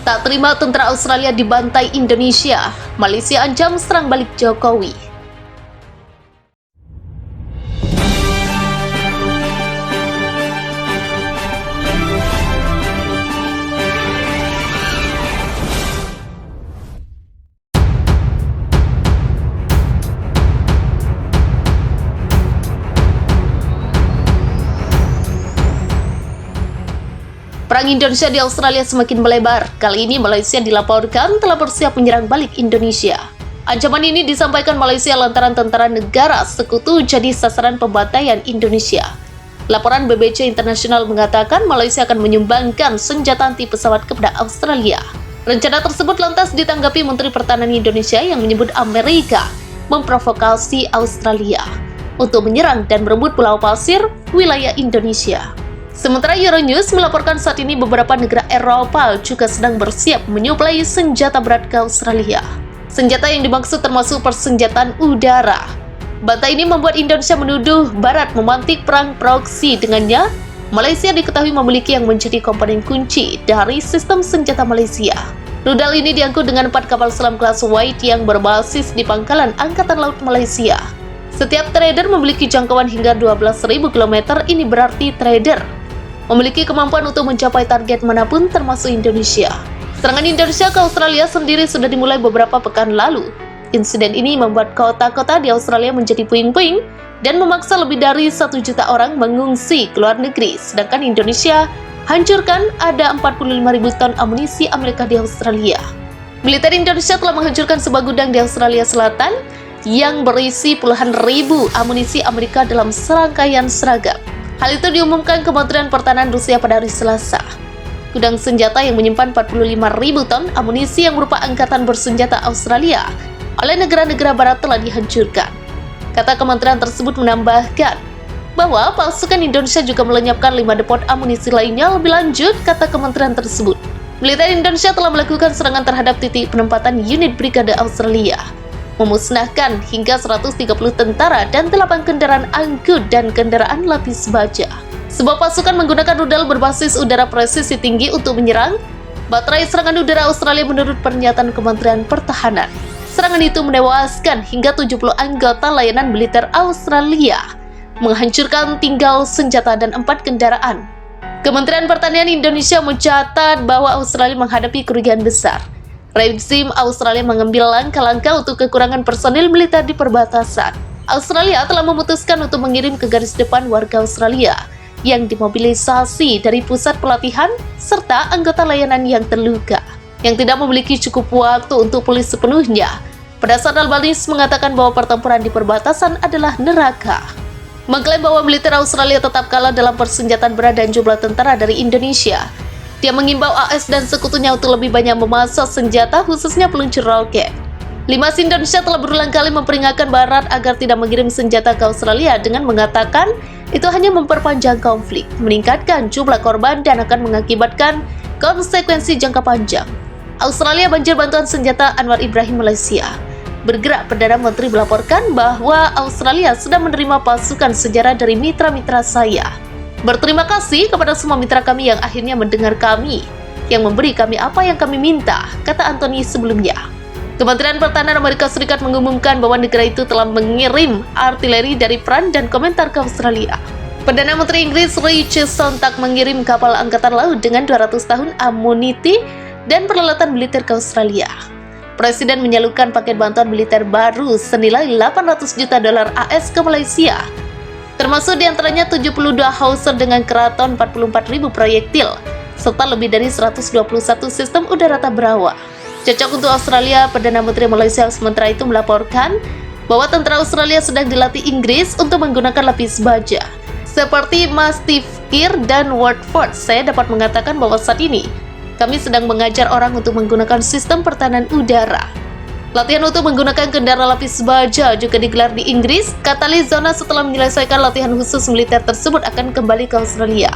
Tak terima tentara Australia dibantai Indonesia, Malaysia ancam serang balik Jokowi. Perang Indonesia di Australia semakin melebar. Kali ini Malaysia dilaporkan telah bersiap menyerang balik Indonesia. Ancaman ini disampaikan Malaysia lantaran tentara negara sekutu jadi sasaran pembantaian Indonesia. Laporan BBC Internasional mengatakan Malaysia akan menyumbangkan senjata anti pesawat kepada Australia. Rencana tersebut lantas ditanggapi Menteri Pertahanan Indonesia yang menyebut Amerika memprovokasi Australia untuk menyerang dan merebut Pulau Pasir, wilayah Indonesia. Sementara Euronews melaporkan saat ini beberapa negara Eropa juga sedang bersiap menyuplai senjata berat ke Australia. Senjata yang dimaksud termasuk persenjataan udara. Bantai ini membuat Indonesia menuduh Barat memantik perang proksi dengannya. Malaysia diketahui memiliki yang menjadi komponen kunci dari sistem senjata Malaysia. Rudal ini diangkut dengan 4 kapal selam kelas White yang berbasis di pangkalan Angkatan Laut Malaysia. Setiap trader memiliki jangkauan hingga 12.000 km, ini berarti trader memiliki kemampuan untuk mencapai target manapun termasuk Indonesia. Serangan Indonesia ke Australia sendiri sudah dimulai beberapa pekan lalu. Insiden ini membuat kota-kota di Australia menjadi puing-puing dan memaksa lebih dari 1 juta orang mengungsi ke luar negeri. Sedangkan Indonesia hancurkan ada 45.000 ton amunisi Amerika di Australia. Militer Indonesia telah menghancurkan sebuah gudang di Australia Selatan yang berisi puluhan ribu amunisi Amerika dalam serangkaian seragam. Hal itu diumumkan Kementerian Pertahanan Rusia pada hari Selasa. Gudang senjata yang menyimpan 45.000 ton amunisi yang berupa angkatan bersenjata Australia oleh negara-negara barat telah dihancurkan. Kata kementerian tersebut menambahkan bahwa pasukan Indonesia juga melenyapkan 5 depot amunisi lainnya. Lebih lanjut, kata kementerian tersebut, militer Indonesia telah melakukan serangan terhadap titik penempatan unit brigade Australia, memusnahkan hingga 130 tentara dan 8 kendaraan angkut dan kendaraan lapis baja. Sebuah pasukan menggunakan rudal berbasis udara presisi tinggi untuk menyerang baterai serangan udara Australia menurut pernyataan Kementerian Pertahanan. Serangan itu menewaskan hingga 70 anggota layanan militer Australia, menghancurkan tinggal senjata dan 4 kendaraan. Kementerian Pertanian Indonesia mencatat bahwa Australia menghadapi kerugian besar. Rezim Australia mengambil langkah-langkah untuk kekurangan personil militer di perbatasan. Australia telah memutuskan untuk mengirim ke garis depan warga Australia yang dimobilisasi dari pusat pelatihan serta anggota layanan yang terluka, yang tidak memiliki cukup waktu untuk pulih sepenuhnya. Pada saat Albanese mengatakan bahwa pertempuran di perbatasan adalah neraka. Mengklaim bahwa militer Australia tetap kalah dalam persenjataan berat dan jumlah tentara dari Indonesia. Dia mengimbau AS dan sekutunya untuk lebih banyak memasok senjata, khususnya peluncur roket. Limas Indonesia telah berulang kali memperingatkan Barat agar tidak mengirim senjata ke Australia dengan mengatakan itu hanya memperpanjang konflik, meningkatkan jumlah korban, dan akan mengakibatkan konsekuensi jangka panjang. Australia banjir bantuan senjata, Anwar Ibrahim Malaysia. Bergerak, Perdana Menteri melaporkan bahwa Australia sudah menerima pasukan sejarah dari mitra-mitra saya. Berterima kasih kepada semua mitra kami yang akhirnya mendengar kami, yang memberi kami apa yang kami minta, kata Anthony sebelumnya. Kementerian Pertahanan Amerika Serikat mengumumkan bahwa negara itu telah mengirim artileri dari peran dan komentar ke Australia. Perdana Menteri Inggris Rishi Sunak mengirim kapal angkatan laut dengan 200 tahun amunisi dan peralatan militer ke Australia. Presiden menyalurkan paket bantuan militer baru senilai 800 juta dolar AS ke Malaysia, termasuk diantaranya 72 Howitzer dengan keraton 44.000 proyektil, serta lebih dari 121 sistem udara tak berawak. Cocok untuk Australia, Perdana Menteri Malaysia sementara itu melaporkan bahwa tentara Australia sedang dilatih Inggris untuk menggunakan lapis baja. Seperti Mastiff Gear dan Watford, saya dapat mengatakan bahwa saat ini kami sedang mengajar orang untuk menggunakan sistem pertahanan udara. Latihan untuk menggunakan kendaraan lapis baja juga digelar di Inggris. Kata Lizona setelah menyelesaikan latihan khusus militer tersebut akan kembali ke Australia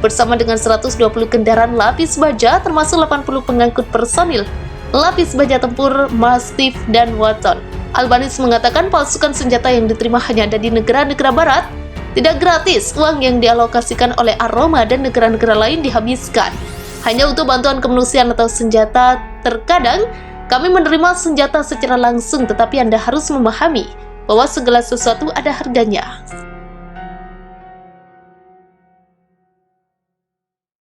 bersama dengan 120 kendaraan lapis baja termasuk 80 pengangkut personil lapis baja tempur Mastiff dan Watton. Albanese mengatakan pasukan senjata yang diterima hanya ada di negara-negara barat, tidak gratis. Uang yang dialokasikan oleh Aroma dan negara-negara lain dihabiskan hanya untuk bantuan kemanusiaan atau senjata. Terkadang kami menerima senjata secara langsung, tetapi Anda harus memahami bahwa segala sesuatu ada harganya.